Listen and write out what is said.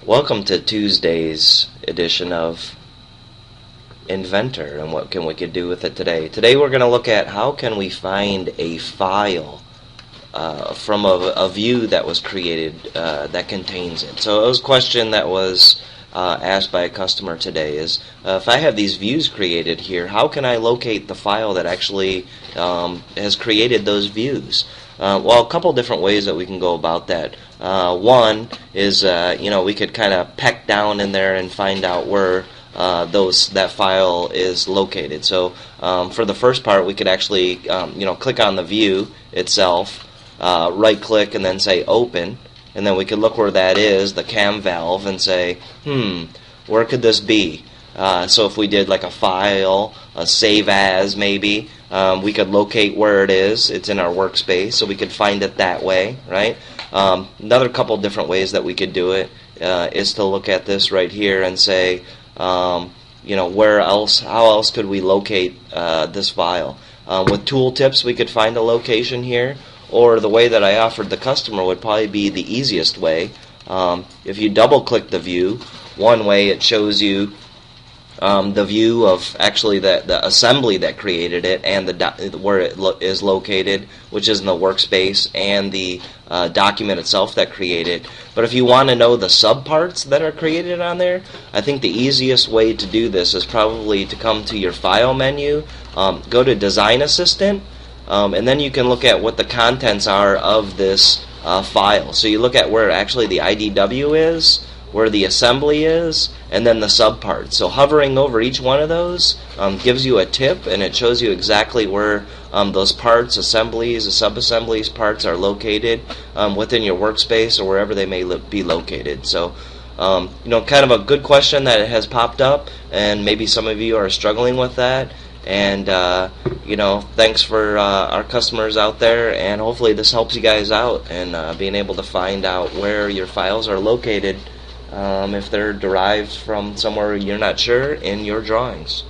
Welcome to Tuesday's edition of Inventor and what we could do with it today. Today we're going to look at how can we find a file from a view that was created that contains it. So it was a question that was asked by a customer today is, if I have these views created here, how can I locate the file that actually has created those views? Well, a couple different ways that we can go about that. One is, we could kind of peck down in there and find out where that file is located. So for the first part, we could actually, click on the view itself, right-click, and then say Open. And then we could look where that is, the cam valve, and say, where could this be? So if we did like a file, a save as maybe, we could locate where it is. It's in our workspace, so we could find it that way, right? Another couple different ways that we could do it is to look at this right here and say, how else could we locate this file? With tooltips, we could find a location here. Or the way that I offered the customer would probably be the easiest way. If you double-click the view, one way it shows you the view of actually the assembly that created it and where it is located, which is in the workspace, and the document itself that created it. But if you want to know the subparts that are created on there, I think the easiest way to do this is probably to come to your File menu, go to Design Assistant, and then you can look at what the contents are of this file. So you look at where actually the IDW is, where the assembly is, and then the subparts. So hovering over each one of those gives you a tip, and it shows you exactly where those parts, assemblies, sub-assemblies, parts are located within your workspace or wherever they may be located. So, kind of a good question that has popped up, and maybe some of you are struggling with that. And, thanks for our customers out there, and hopefully this helps you guys out and being able to find out where your files are located if they're derived from somewhere you're not sure in your drawings.